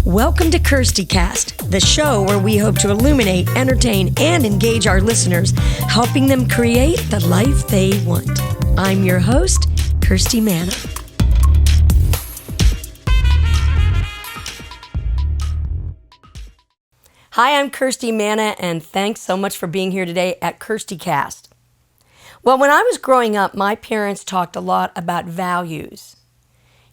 Welcome to KIRSTIcast, the show where we hope to illuminate, entertain, and engage our listeners, helping them create the life they want. I'm your host, Kirsti Manna. Hi, I'm Kirsti Manna, and thanks so much for being here today at KIRSTIcast. Well, when I was growing up, my parents talked a lot about values.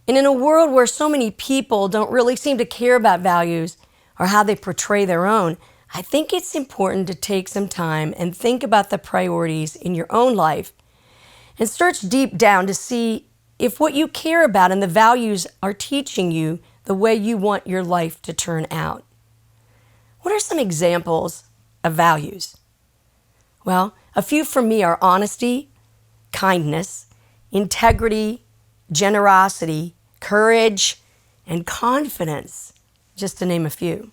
And in a world where so many people don't really seem to care about values or how they portray their own, I think it's important to take some time and think about the priorities in your own life and search deep down to see if what you care about and the values are teaching you the way you want your life to turn out. What are some examples of values? Well, a few for me are honesty, kindness, integrity, generosity, courage, and confidence, just to name a few.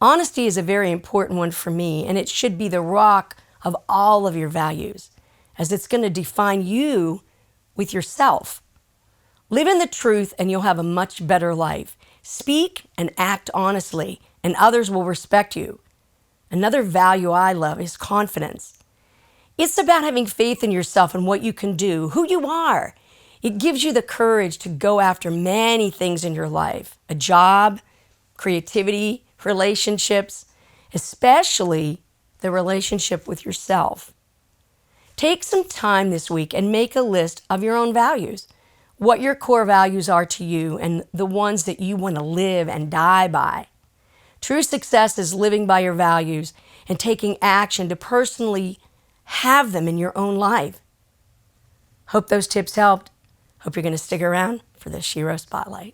Honesty is a very important one for me, and it should be the rock of all of your values, as it's going to define you with yourself. Live in the truth, and you'll have a much better life. Speak and act honestly, and others will respect you. Another value I love is confidence. It's about having faith in yourself and what you can do, who you are. It gives you the courage to go after many things in your life, a job, creativity, relationships, especially the relationship with yourself. Take some time this week and make a list of your own values, what your core values are to you and the ones that you want to live and die by. True success is living by your values and taking action to personally have them in your own life. Hope those tips helped. Hope you're going to stick around for the Shero Spotlight.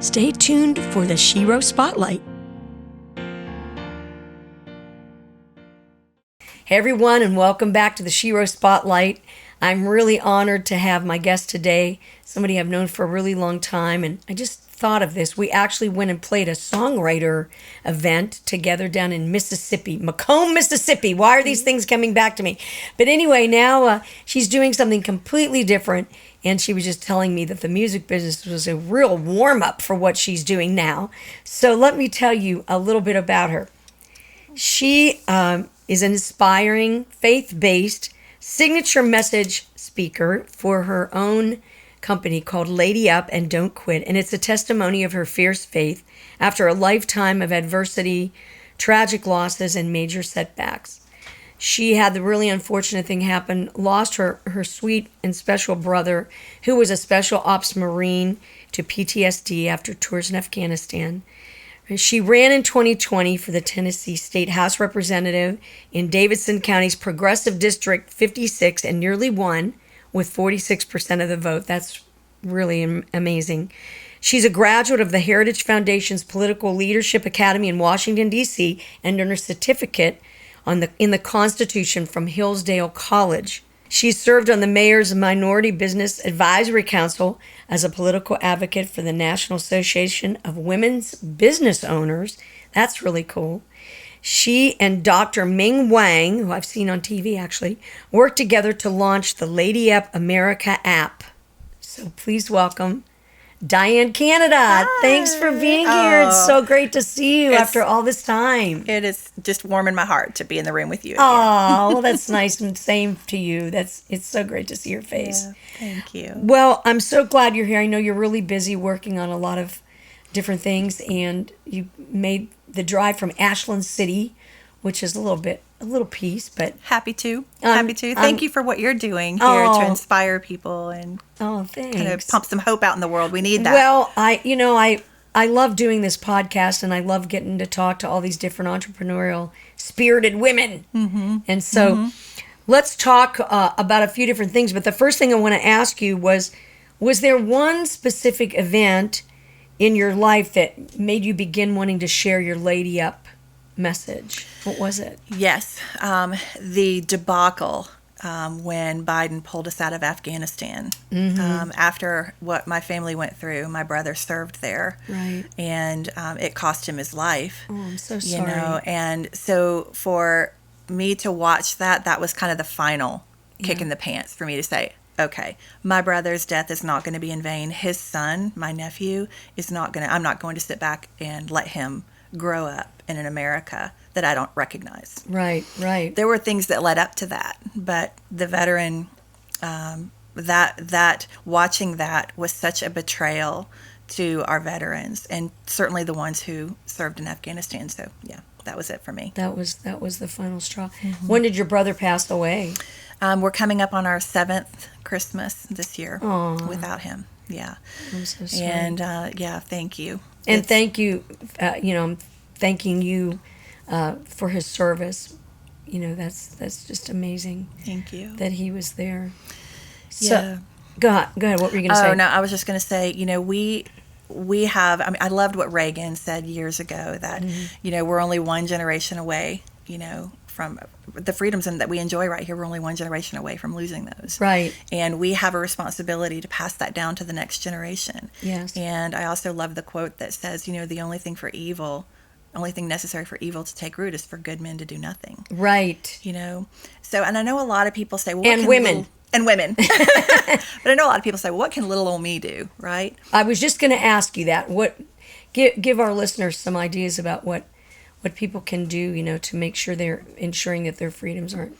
Stay tuned for the Shero Spotlight. Hey everyone, and welcome back to the Shero Spotlight. I'm really honored to have my guest today, somebody I've known for a really long time, and I just thought of this. We actually went and played a songwriter event together down in Mississippi, Macomb, Mississippi. Why are these things coming back to me? But anyway, now she's doing something completely different, and she was just telling me that the music business was a real warm-up for what she's doing now. So let me tell you a little bit about her. She is an inspiring, faith-based signature message speaker for her own company called Lady Up and Don't Quit, and it's a testimony of her fierce faith after a lifetime of adversity, tragic losses, and major setbacks. She had the really unfortunate thing happen, lost her sweet and special brother, who was a special ops Marine, to PTSD after tours in Afghanistan. She ran in 2020 for the Tennessee State House Representative in Davidson County's Progressive District 56 and nearly won with 46% of the vote. That's really amazing. She's a graduate of the Heritage Foundation's Political Leadership Academy in Washington, D.C., and earned a certificate in the Constitution from Hillsdale College. She served on the Mayor's Minority Business Advisory Council as a political advocate for the National Association of Women's Business Owners. That's really cool. She and Dr. Ming Wang, who I've seen on TV actually, worked together to launch the Lady Up America app. So please welcome Diane Canada. Hi. Thanks for being here. It's so great to see you after all this time. It is just warm in my heart to be in the room with you again. Oh, well, that's nice, and same to you. It's so great to see your face. Yeah, thank you. Well, I'm so glad you're here. I know you're really busy working on a lot of different things, and you made the drive from Ashland City, which is a little piece, but happy to. Thank you for what you're doing here to inspire people and thanks. kind of pump some hope out in the world. We need that. Well, I love doing this podcast, and I love getting to talk to all these different entrepreneurial spirited women. Mm-hmm. And so let's talk about a few different things. But the first thing I want to ask you was there one specific event in your life that made you begin wanting to share your Lady Up message? What was it? Yes. The debacle when Biden pulled us out of Afghanistan. Mm-hmm. After what my family went through, my brother served there. Right. And it cost him his life. Oh, I'm so sorry. And so for me to watch that was kind of the final kick in the pants for me to say, okay, my brother's death is not going to be in vain. His son, my nephew, I'm not going to sit back and let him grow up in an America that I don't recognize. Right, right. There were things that led up to that, but the veteran, that watching that was such a betrayal to our veterans, and certainly the ones who served in Afghanistan. So yeah, that was it for me. That was the final straw. When did your brother pass away? We're coming up on our 7th Christmas this year without him. Yeah. I'm so sorry. And yeah, thank you. And thank you, I'm thanking you for his service. That's just amazing. Thank you. That he was there. So, Yeah. Go ahead. What were you going to say? Oh, no, I was just going to say, we have, I loved what Reagan said years ago that, we're only one generation away, from the freedoms that we enjoy right here. We're only one generation away from losing those. Right. And we have a responsibility to pass that down to the next generation. Yes. And I also love the quote that says, the only thing necessary for evil to take root is for good men to do nothing. Right. So, and I know a lot of people say, well, and women. And women. But I know a lot of people say, well, what can little old me do, right? I was just going to ask you that. Give our listeners some ideas about what people can do, to make sure they're ensuring that their freedoms aren't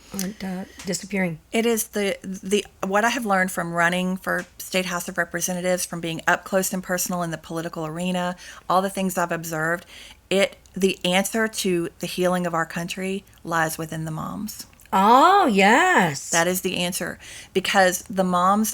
disappearing. It is the what I have learned from running for State House of Representatives, from being up close and personal in the political arena, all the things I've observed. The answer to the healing of our country lies within the moms. Oh, yes. That is the answer, because the moms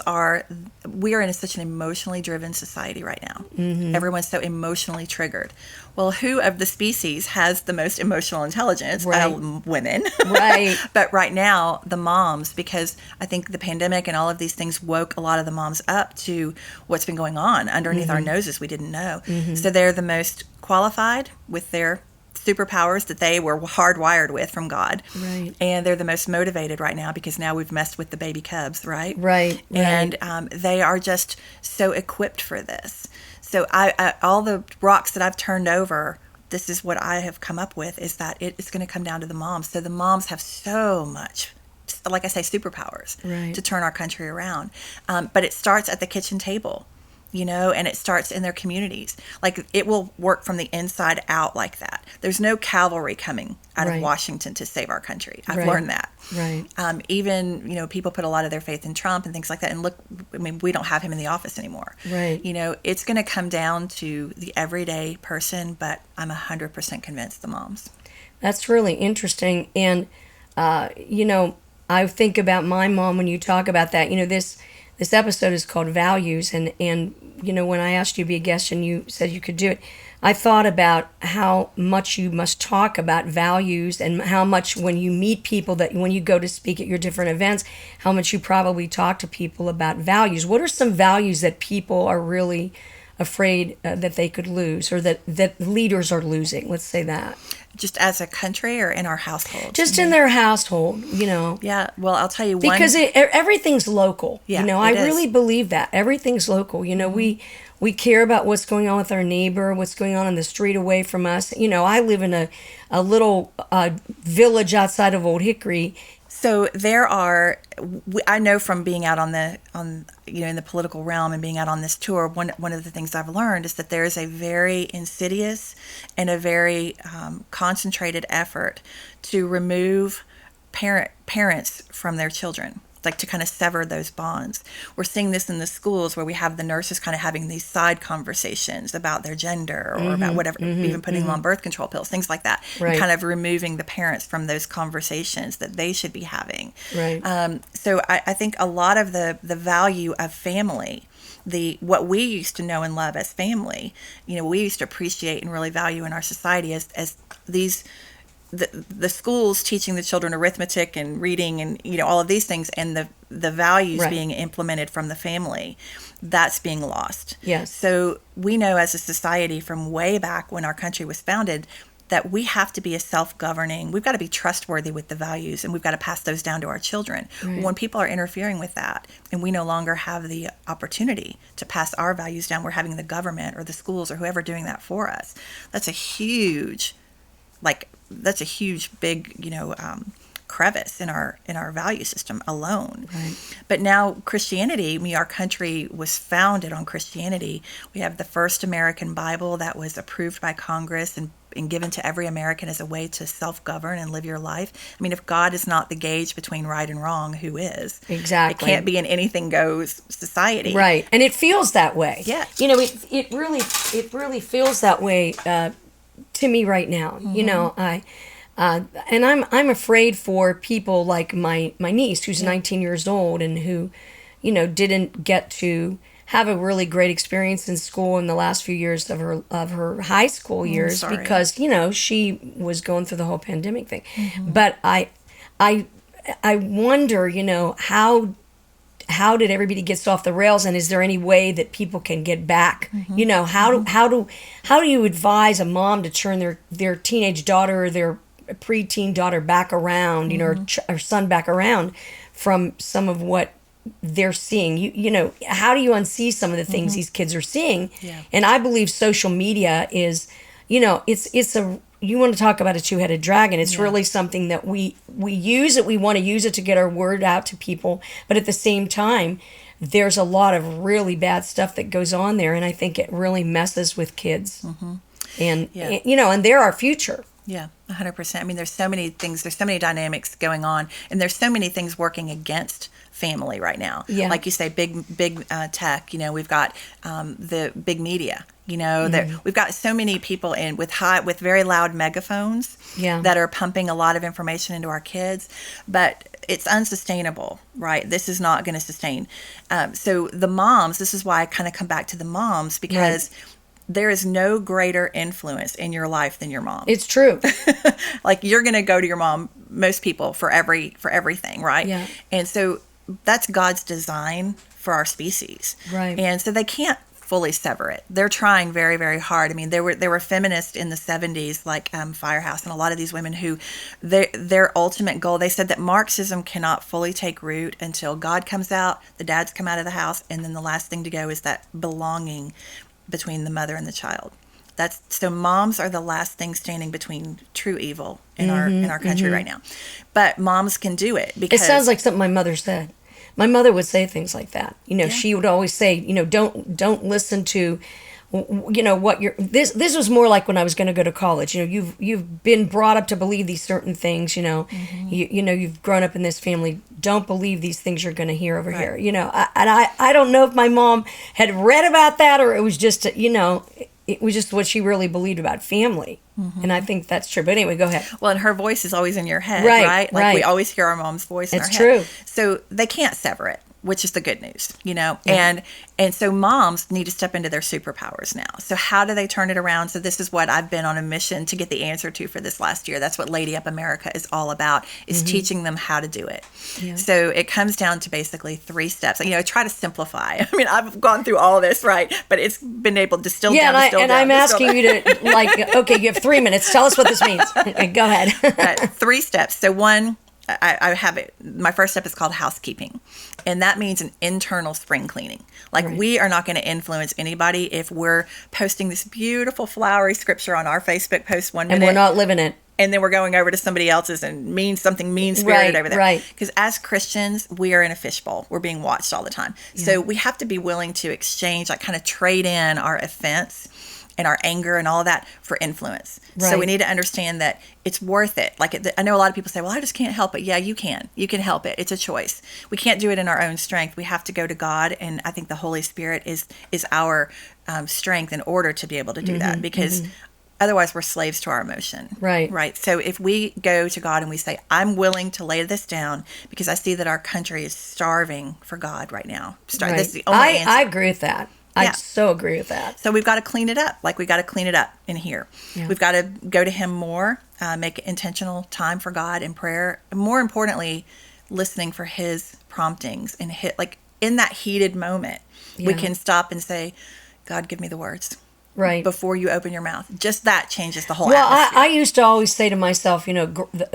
we are in such an emotionally driven society right now. Mm-hmm. Everyone's so emotionally triggered. Well, who of the species has the most emotional intelligence? Right. Women. Right. But right now, the moms, because I think the pandemic and all of these things woke a lot of the moms up to what's been going on underneath our noses we didn't know. Mm-hmm. So they're the most qualified with their superpowers that they were hardwired with from God. Right. And they're the most motivated right now because now we've messed with the baby cubs, right? Right. And they are just so equipped for this. So I all the rocks that I've turned over, this is what I have come up with, is that it's going to come down to the moms. So the moms have so much, like I say, superpowers to turn our country around. But it starts at the kitchen table. And it starts in their communities. Like, it will work from the inside out like that. There's no cavalry coming out of Washington to save our country. I've learned that. Right. Even, people put a lot of their faith in Trump and things like that. And look, we don't have him in the office anymore. Right. It's going to come down to the everyday person, but I'm 100% convinced the moms. That's really interesting. And, I think about my mom when you talk about that. This episode is called Values, and when I asked you to be a guest and you said you could do it, I thought about how much you must talk about values, and how much when you meet people, that when you go to speak at your different events, how much you probably talk to people about values. What are some values that people are really afraid that they could lose, or that leaders are losing? Let's say that. Just as a country or in our household? Just in their household, Yeah, well, I'll tell you one. Because everything's local. Yeah, I really believe that. Everything's local. We care about what's going on with our neighbor, what's going on in the street away from us. I live in a little village outside of Old Hickory. So I know from being out in the political realm and being out on this tour, one of the things I've learned is that there is a very insidious and a very concentrated effort to remove parents from their children, like to kind of sever those bonds. We're seeing this in the schools where we have the nurses kind of having these side conversations about their gender or about whatever, even putting them on birth control pills, things like that, and kind of removing the parents from those conversations that they should be having. Right. So I think a lot of the value of family, what we used to know and love as family, we used to appreciate and really value in our society as these the schools teaching the children arithmetic and reading and all of these things, and the values being implemented from the family, that's being lost. Yes. So we know as a society from way back when our country was founded that we have to be a self-governing, we've got to be trustworthy with the values, and we've got to pass those down to our children. Right. When people are interfering with that and we no longer have the opportunity to pass our values down, we're having the government or the schools or whoever doing that for us. That's a huge big, crevice in our value system alone. Right. But now Christianity, our country was founded on Christianity. We have the first American Bible that was approved by Congress and given to every American as a way to self-govern and live your life. I mean, if God is not the gauge between right and wrong, who is? Exactly. It can't be an anything goes society. Right. And it feels that way. Yeah. It really feels that way to me right now. And I'm afraid for people like my niece, who's 19 years old and who, didn't get to have a really great experience in school in the last few years of her high school years because, she was going through the whole pandemic thing. But I wonder, how did everybody get off the rails, and is there any way that people can get back? How do you advise a mom to turn their teenage daughter or their preteen daughter back around, or son back around from some of what they're seeing? How do you unsee some of the things these kids are seeing? Yeah. And I believe social media is, it's a, you want to talk about a two-headed dragon. It's really something that we use it. We want to use it to get our word out to people. But at the same time, there's a lot of really bad stuff that goes on there. And I think it really messes with kids. And, and they're our future. Yeah, 100%. I mean, there's so many things, there's so many dynamics going on, and there's so many things working against family right now. Yeah. Like you say, big tech, we've got the big media, we've got so many people in with very loud megaphones that are pumping a lot of information into our kids, but it's unsustainable, right? This is not going to sustain. So the moms, this is why I kind of come back to the moms, because there is no greater influence in your life than your mom. It's true. Like, you're going to go to your mom, most people, for everything, right? Yeah. And so that's God's design for our species. Right. And so they can't fully sever it. They're trying very, very hard. I mean, there were feminists in the 70s, like Firehouse, and a lot of these women who their ultimate goal, they said that Marxism cannot fully take root until God comes out, the dads come out of the house, and then the last thing to go is that belonging between the mother and the child. So moms are the last thing standing between true evil in our country right now. But moms can do it because it sounds like something my mother said. My mother would say things like that. She would always say, don't listen to, what you're. This was more like when I was going to go to college. You've been brought up to believe these certain things. You've grown up in this family. Don't believe these things you're going to hear over here. I don't know if my mom had read about that or it was just it was just what she really believed about family. And I think that's true. But anyway, go ahead. Well, and her voice is always in your head, right? Like we always hear our mom's voice in our head. It's true. So they can't sever it, which is the good news, And so moms need to step into their superpowers now. So how do they turn it around? So this is what I've been on a mission to get the answer to for this last year. That's what Lady Up America is all about, is teaching them how to do it. Yeah. So it comes down to basically 3 steps. I try to simplify. I mean, I've gone through all of this, right? But it's been able to distill down. I'm asking you to, okay, you have 3 minutes. Tell us what this means. Go ahead. 3 steps. So one, I have it. My first step is called housekeeping. And that means an internal spring cleaning. Like we are not going to influence anybody if we're posting this beautiful flowery scripture on our Facebook post 1 minute. And we're not living it. And then we're going over to somebody else's and something mean-spirited over there. Right. Because as Christians, we are in a fishbowl. We're being watched all the time. Yeah. So we have to be willing to exchange, like kind of trade in our offense and our anger and all of that for influence. Right. So we need to understand that it's worth it. Like I know a lot of people say, well, I just can't help it. Yeah, you can. You can help it. It's a choice. We can't do it in our own strength. We have to go to God. And I think the Holy Spirit is our strength in order to be able to do that. Because otherwise we're slaves to our emotion. Right. So if we go to God and we say, I'm willing to lay this down because I see that our country is starving for God right now. Right. This is the only answer. I agree with that. I so agree with that. So we've got to clean it up. Like we got to clean it up in here. Yeah. We've got to go to Him more, make intentional time for God in prayer. And more importantly, listening for His promptings and in that heated moment, we can stop and say, God, give me the words. Right. Before you open your mouth. Just that changes the whole atmosphere. Well, I used to always say to myself,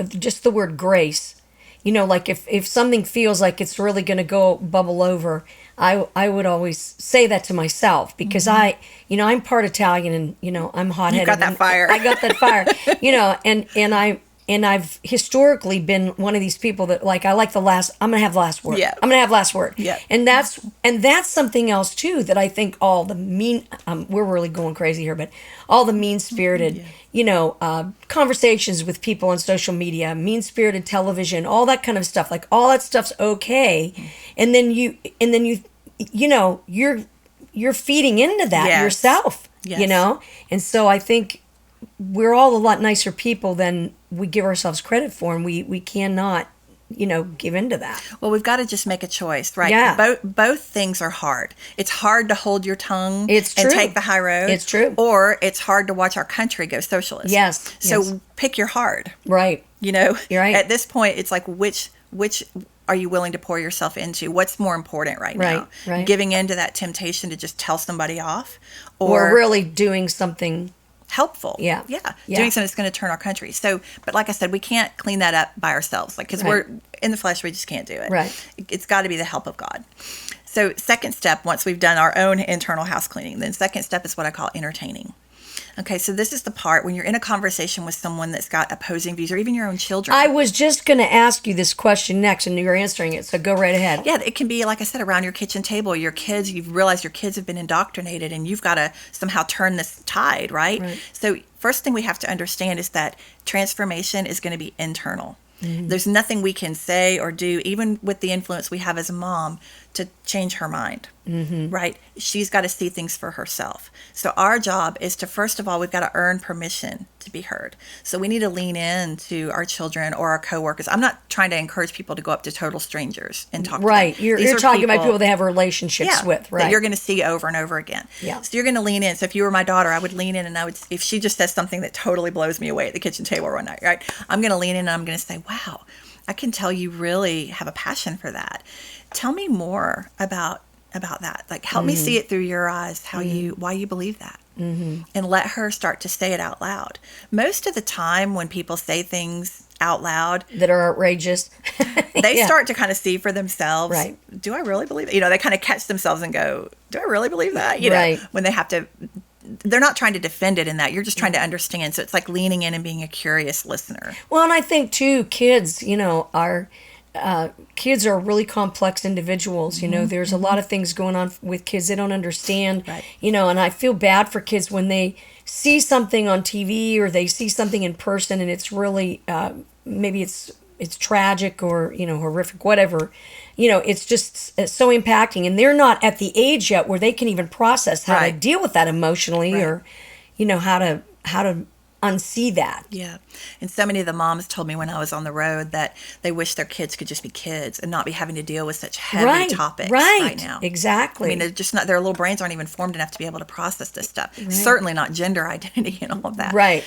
just the word grace. Like if something feels like it's really going to bubble over, I would always say that to myself because I'm part Italian and I'm hot-headed. You got that fire. I got that fire. And and I've historically been one of these people that like I'm gonna have the last word. Yeah. I'm gonna have last word. Yeah. And that's something else too that I think all the we're really going crazy here, but all the mean-spirited, conversations with people on social media, mean-spirited television, all that kind of stuff, like all that stuff's okay, and then you're feeding into that yourself, and so I think we're all a lot nicer people than we give ourselves credit for, and we cannot give into that. Well, we've got to just make a choice, right? Yeah. Both things are hard. It's hard to hold your tongue It's and true. take the high road. It's true. Or it's hard to watch our country go socialist. Yes. So pick your hard. Right. You're right. At this point, it's like which are you willing to pour yourself into? What's more important right now? Right. Giving into that temptation to just tell somebody off, or really doing something helpful. Yeah. Doing something that's going to turn our country. So, but like I said, we can't clean that up by ourselves. Like, because we're in the flesh, we just can't do it. Right. It's got to be the help of God. So second step, once we've done our own internal house cleaning, then second step is what I call entertaining. Okay, so this is the part when you're in a conversation with someone that's got opposing views, or even your own children. I was just going to ask you this question next, and you're answering it, so go right ahead. Yeah, it can be, like I said, around your kitchen table. Your kids, you've realized your kids have been indoctrinated, and you've got to somehow turn this tide, right? So first thing we have to understand is that transformation is going to be internal. Mm-hmm. There's nothing we can say or do, even with the influence we have as a mom, to change her mind, right? She's got to see things for herself. So our job is to, first of all, we've got to earn permission to be heard. So we need to lean in to our children or our coworkers. I'm not trying to encourage people to go up to total strangers and talk to them. Right. You're talking about people they have relationships with, right? That you're going to see over and over again. Yeah. So you're going to lean in. So if you were my daughter, I would lean in, and I would, if she just says something that totally blows me away at the kitchen table one night, right? I'm going to lean in and I'm going to say, wow, I can tell you really have a passion for that. Tell me more about that. Like, help me see it through your eyes, why you believe that. And let her start to say it out loud. Most of the time when people say things out loud that are outrageous, they start to kind of see for themselves, right? Do I really believe it? They kind of catch themselves and go, do I really believe that? When they have to, they're not trying to defend it in that. You're just trying to understand. So it's like leaning in and being a curious listener. Well, and I think too, kids, kids are really complex individuals. There's a lot of things going on with kids they don't understand. Right. And I feel bad for kids when they see something on TV or they see something in person and it's really maybe it's tragic or horrific, whatever. It's just so impacting, and they're not at the age yet where they can even process how to deal with that emotionally, or how to unsee that. Yeah. And so many of the moms told me when I was on the road that they wish their kids could just be kids and not be having to deal with such heavy topics right now. Exactly. I mean, they're just not, their little brains aren't even formed enough to be able to process this stuff. Right. Certainly not gender identity and all of that. Right.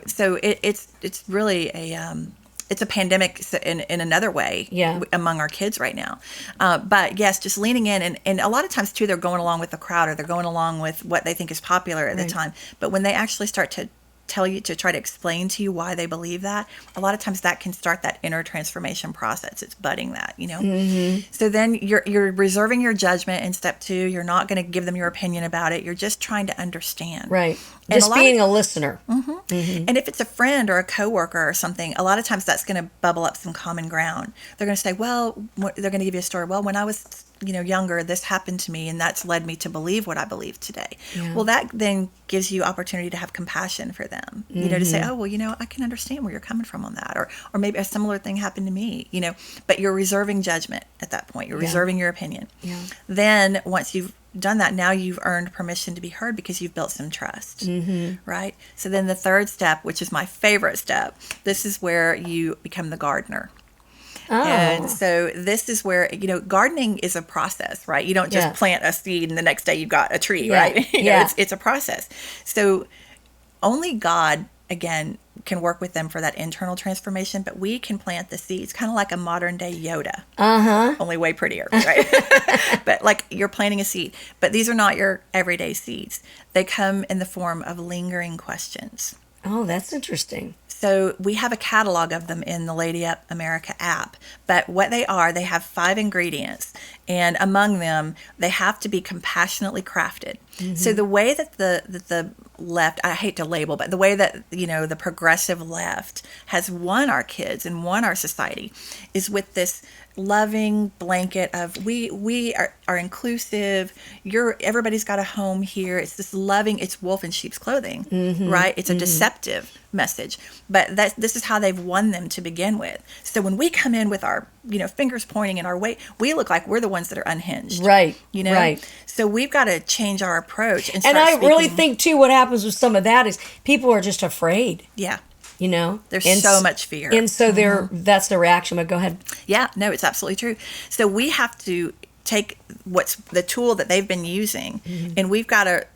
So it's really it's a pandemic in another way among our kids right now. But yes, just leaning in. And a lot of times too, they're going along with the crowd, or they're going along with what they think is popular at the time. But when they actually start to tell you, to try to explain to you why they believe that, a lot of times that can start that inner transformation process. It's budding that, So then you're reserving your judgment in step 2. You're not going to give them your opinion about it. You're just trying to understand. Right. Just being a listener. And if it's a friend or a coworker or something, a lot of times that's going to bubble up some common ground. They're going to say, well, they're going to give you a story. Well, when I was younger, this happened to me, and that's led me to believe what I believe today. Well, that then gives you opportunity to have compassion for them, to say, oh, well, I can understand where you're coming from on that, or maybe a similar thing happened to me, but you're reserving judgment at that point. You're reserving your opinion. Then once you've done that, now you've earned permission to be heard because you've built some trust, right? So then the third step, which is my favorite step, this is where you become the gardener. Oh. And so this is where, gardening is a process, right? You don't just plant a seed and the next day you've got a tree, right? It's a process. So only God, again, can work with them for that internal transformation, but we can plant the seeds, kind of like a modern day Yoda. Only way prettier, right? But like you're planting a seed. But these are not your everyday seeds. They come in the form of lingering questions. Oh, that's interesting. So we have a catalog of them in the Lady Up America app, but what they are, they have 5 ingredients, and among them, they have to be compassionately crafted. So the way that the left, I hate to label, but the way that, the progressive left has won our kids and won our society is with this loving blanket of we are inclusive. Everybody's got a home here. It's this loving, it's wolf in sheep's clothing, right? It's a deceptive message, but this is how they've won them to begin with. So when we come in with our fingers pointing and our weight, we look like we're the ones that are unhinged, right? Right. So we've got to change our approach and I really think too what happens with some of that is people are just afraid. Yeah. There's so much fear. And so that's the reaction. But go ahead. Yeah, no, it's absolutely true. So we have to take what's the tool that they've been using, and we've got to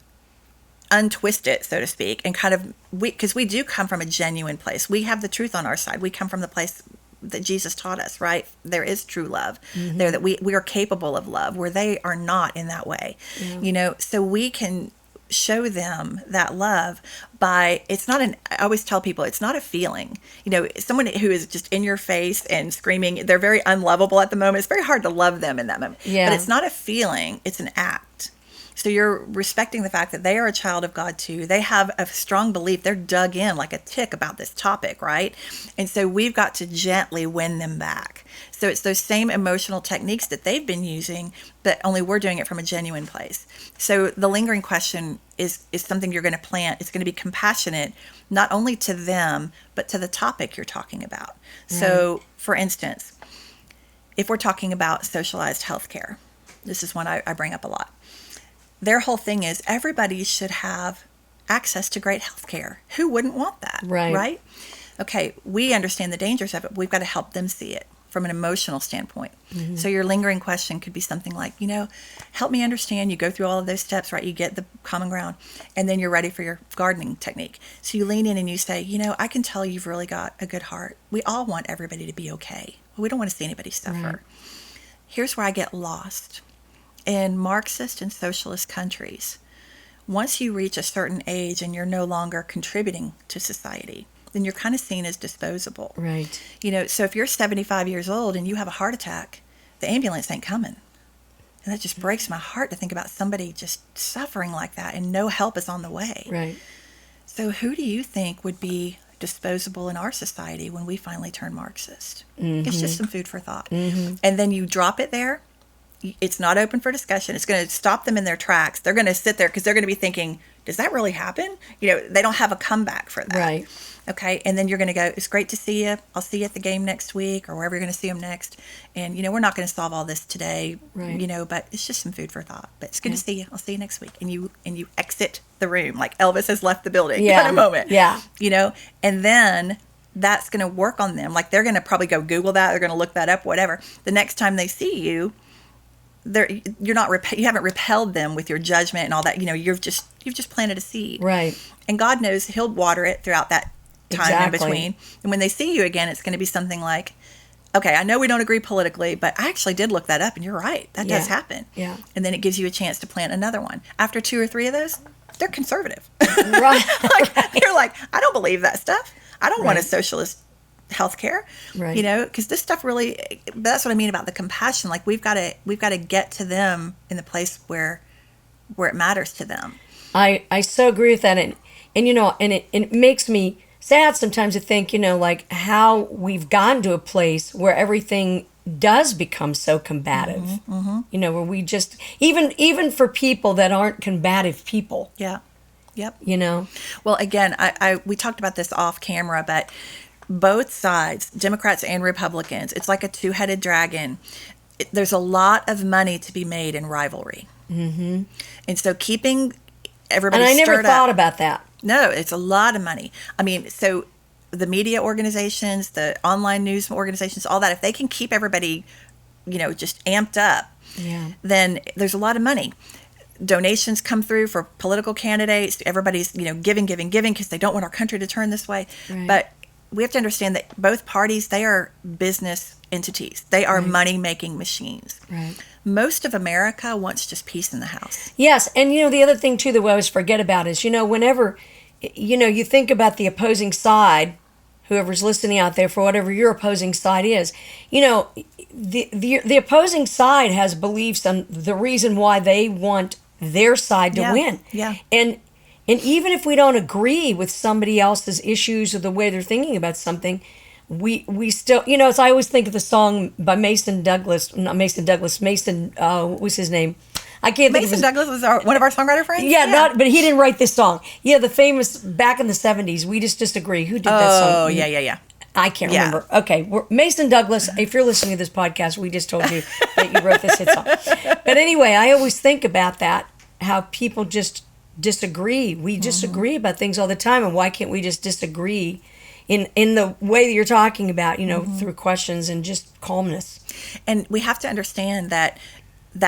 untwist it, so to speak, and kind of, because we do come from a genuine place. We have the truth on our side. We come from the place that Jesus taught us, right? There is true love there, that we are capable of love, where they are not in that way. So we can show them that love by, I always tell people, it's not a feeling. Someone who is just in your face and screaming, they're very unlovable at the moment. It's very hard to love them in that moment. But it's not a feeling, it's an act. So you're respecting the fact that they are a child of God too. They have a strong belief. They're dug in like a tick about this topic, right? And so we've got to gently win them back. So it's those same emotional techniques that they've been using, but only we're doing it from a genuine place. So the lingering question is something you're going to plant. It's going to be compassionate, not only to them, but to the topic you're talking about. So for instance, if we're talking about socialized healthcare, this is one I bring up a lot. Their whole thing is everybody should have access to great health care. Who wouldn't want that? Right? Okay, we understand the dangers of it. But we've got to help them see it from an emotional standpoint. So your lingering question could be something like, help me understand. You go through all of those steps, right? You get the common ground, and then you're ready for your gardening technique. So you lean in and you say, I can tell you've really got a good heart. We all want everybody to be okay. We don't want to see anybody suffer. Right. Here's where I get lost. In Marxist and socialist countries, once you reach a certain age and you're no longer contributing to society, then you're kind of seen as disposable. Right. So if you're 75 years old and you have a heart attack, the ambulance ain't coming. And that just breaks my heart to think about somebody just suffering like that and no help is on the way. Right. So who do you think would be disposable in our society when we finally turn Marxist? It's just some food for thought. And then you drop it there. It's not open for discussion. It's going to stop them in their tracks. They're going to sit there because they're going to be thinking, does that really happen? They don't have a comeback for that. Right. Okay. And then you're going to go, it's great to see you. I'll see you at the game next week or wherever you're going to see them next. And, we're not going to solve all this today, but it's just some food for thought. But it's good to see you. I'll see you next week. And you exit the room like Elvis has left the building in a moment. Yeah. And then that's going to work on them. Like they're going to probably go Google that. They're going to look that up, whatever. The next time they see you, you haven't repelled them with your judgment and all that. You've just planted a seed, right? And God knows He'll water it throughout that time in between. And when they see you again, it's going to be something like, okay, I know we don't agree politically, but I actually did look that up, and you're right, that does happen. Yeah. And then it gives you a chance to plant another one. After 2 or 3 of those, they're conservative, right? You're like, I don't believe that stuff. I don't want a socialist healthcare, right? Because this stuff really, that's what I mean about the compassion. Like we've got to get to them in the place where it matters to them. I so agree with that, and it makes me sad sometimes to think, like how we've gotten to a place where everything does become so combative. Where we just even for people that aren't combative people. Yeah. Yep. Well, again, we talked about this off camera, but both sides, Democrats and Republicans, it's like a two-headed dragon. There's a lot of money to be made in rivalry. And so keeping everybody stirred up. And I never thought about that. No, it's a lot of money. I mean, so the media organizations, the online news organizations, all that, if they can keep everybody, just amped up, then there's a lot of money. Donations come through for political candidates. Everybody's, giving because they don't want our country to turn this way. Right. But we have to understand that both parties, they are business entities. They are money-making machines. Right. Most of America wants just peace in the house. Yes, and the other thing too that we always forget about is, whenever, you think about the opposing side, whoever's listening out there, for whatever your opposing side is, the opposing side has beliefs on the reason why they want their side to win. Yeah. And even if we don't agree with somebody else's issues or the way they're thinking about something, we still, as I always think of the song by Mason Douglas, not Mason Douglas, Mason, what was his name? I can't think of his... Mason Douglas was one of our songwriter friends? Yeah, but he didn't write this song. Yeah, the famous, back in the 70s, We Just Disagree. Who did that song? Oh, yeah. I can't remember. Okay, Mason Douglas, if you're listening to this podcast, we just told you that you wrote this hit song. But anyway, I always think about that, how people just disagree. We disagree about things all the time, and why can't we just disagree in the way that you're talking about, through questions and just calmness? And we have to understand that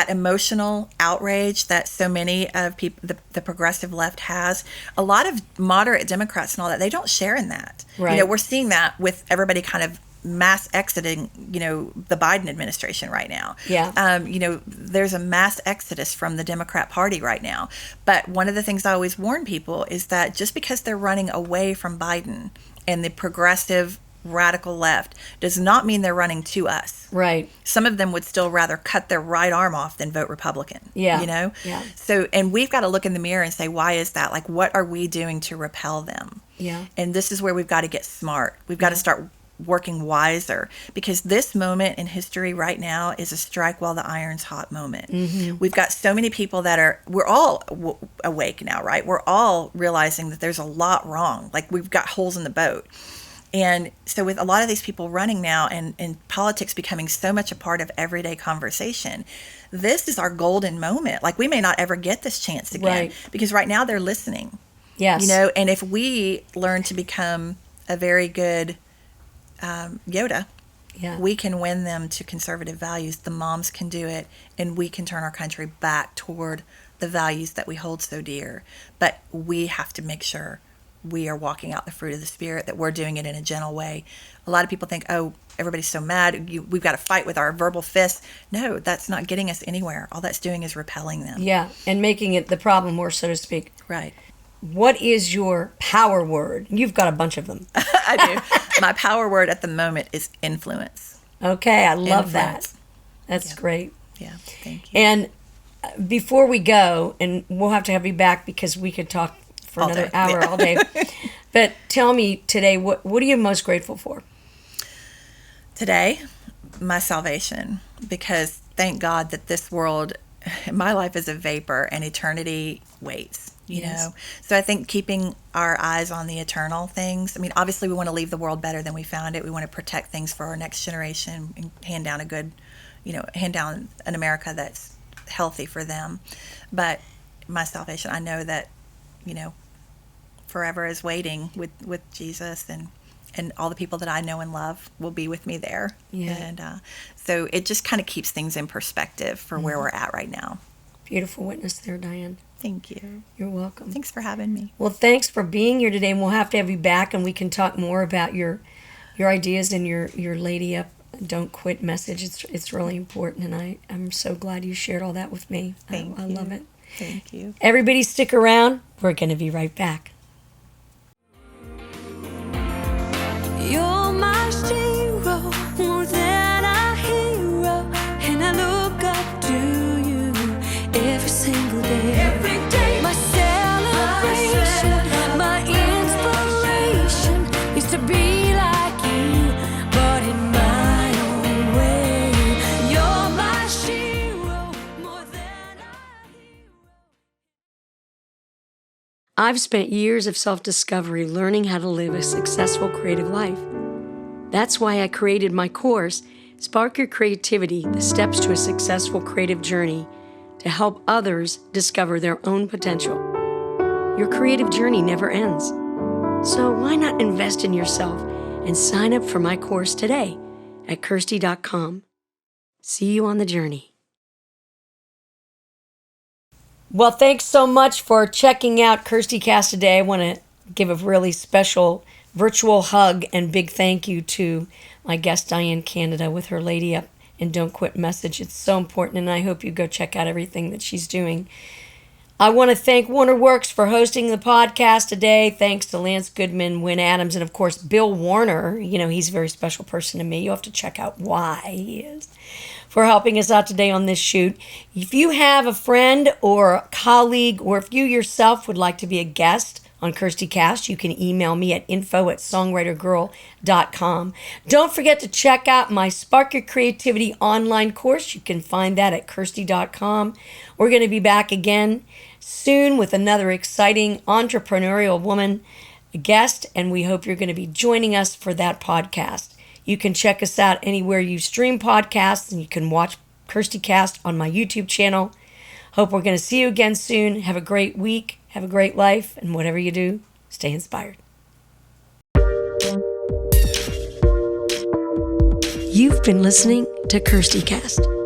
emotional outrage that so many of people, the progressive left has, a lot of moderate Democrats and all that, they don't share in that. Right. We're seeing that with everybody kind of mass exiting, the Biden administration right now. Yeah. There's a mass exodus from the Democrat Party right now. But one of the things I always warn people is that just because they're running away from Biden and the progressive radical left does not mean they're running to us. Right. Some of them would still rather cut their right arm off than vote Republican. Yeah. Yeah. So, and we've got to look in the mirror and say, why is that? Like, what are we doing to repel them? Yeah. And this is where we've got to get smart. We've got to start working wiser, because this moment in history right now is a strike while the iron's hot moment. Mm-hmm. We've got so many people that we're all awake now, right? We're all realizing that there's a lot wrong. Like, we've got holes in the boat. And so with a lot of these people running now and politics becoming so much a part of everyday conversation, this is our golden moment. Like, we may not ever get this chance again, right, because right now they're listening. Yes. And if we learn to become a very good Yoda, we can win them to conservative values. The moms can do it, and we can turn our country back toward the values that we hold so dear. But we have to make sure we are walking out the fruit of the Spirit, that we're doing it in a gentle way. A lot of people think, oh, everybody's so mad, we've got to fight with our verbal fists. No, that's not getting us anywhere. All that's doing is repelling them. Yeah, and making it the problem worse, so to speak. Right. What is your power word? You've got a bunch of them. I do. My power word at the moment is influence. Okay, I love Influence. that. That's great. Yeah, thank you. And before we go, and we'll have to have you back because we could talk for All another day. hour, all day. But tell me today, what are you most grateful for? Today, my salvation, because thank God that this world, my life is a vapor and eternity waits. You know, so I think keeping our eyes on the eternal things. I mean, obviously we want to leave the world better than we found it. We want to protect things for our next generation and hand down an America that's healthy for them. But my salvation, I know that, forever is waiting with Jesus, and all the people that I know and love will be with me there. Yeah. And so it just kind of keeps things in perspective for where we're at right now. Beautiful witness there, Diane. Thank you. You're welcome. Thanks for having me. Well, thanks for being here today, and we'll have to have you back, and we can talk more about your ideas and your Lady Up, Don't Quit message. It's really important, and I'm so glad you shared all that with me. I love it. Thank you. Everybody stick around. We're going to be right back. You're my Shero, more than a hero, and I look up to you every single day. Every day, my celebration, my inspiration is to be like you, but in my own way. You're my Shero, more than a hero. I've spent years of self-discovery learning how to live a successful creative life. That's why I created my course, Spark Your Creativity, the Steps to a Successful Creative Journey, to help others discover their own potential. Your creative journey never ends. So why not invest in yourself and sign up for my course today at Kirsti.com. See you on the journey. Well, thanks so much for checking out KIRSTIcast today. I want to give a really special virtual hug and big thank you to my guest, Diane Canada, with her Lady Up and Don't Quit message. It's so important, and I hope you go check out everything that she's doing. I want to thank Warner Works for hosting the podcast today. Thanks to Lance Goodman, Wynn Adams, and of course, Bill Warner. You know, he's a very special person to me. You'll have to check out why he is, for helping us out today on this shoot. If you have a friend or a colleague, or if you yourself would like to be a guest on KIRSTIcast, you can email me at info@songwritergirl.com. Don't forget to check out my Spark Your Creativity online course. You can find that at kirsti.com. We're going to be back again soon with another exciting entrepreneurial woman guest, and we hope you're going to be joining us for that podcast. You can check us out anywhere you stream podcasts, and you can watch KIRSTIcast on my YouTube channel. Hope we're going to see you again soon. Have a great week. Have a great life. And whatever you do, stay inspired. You've been listening to KIRSTIcast.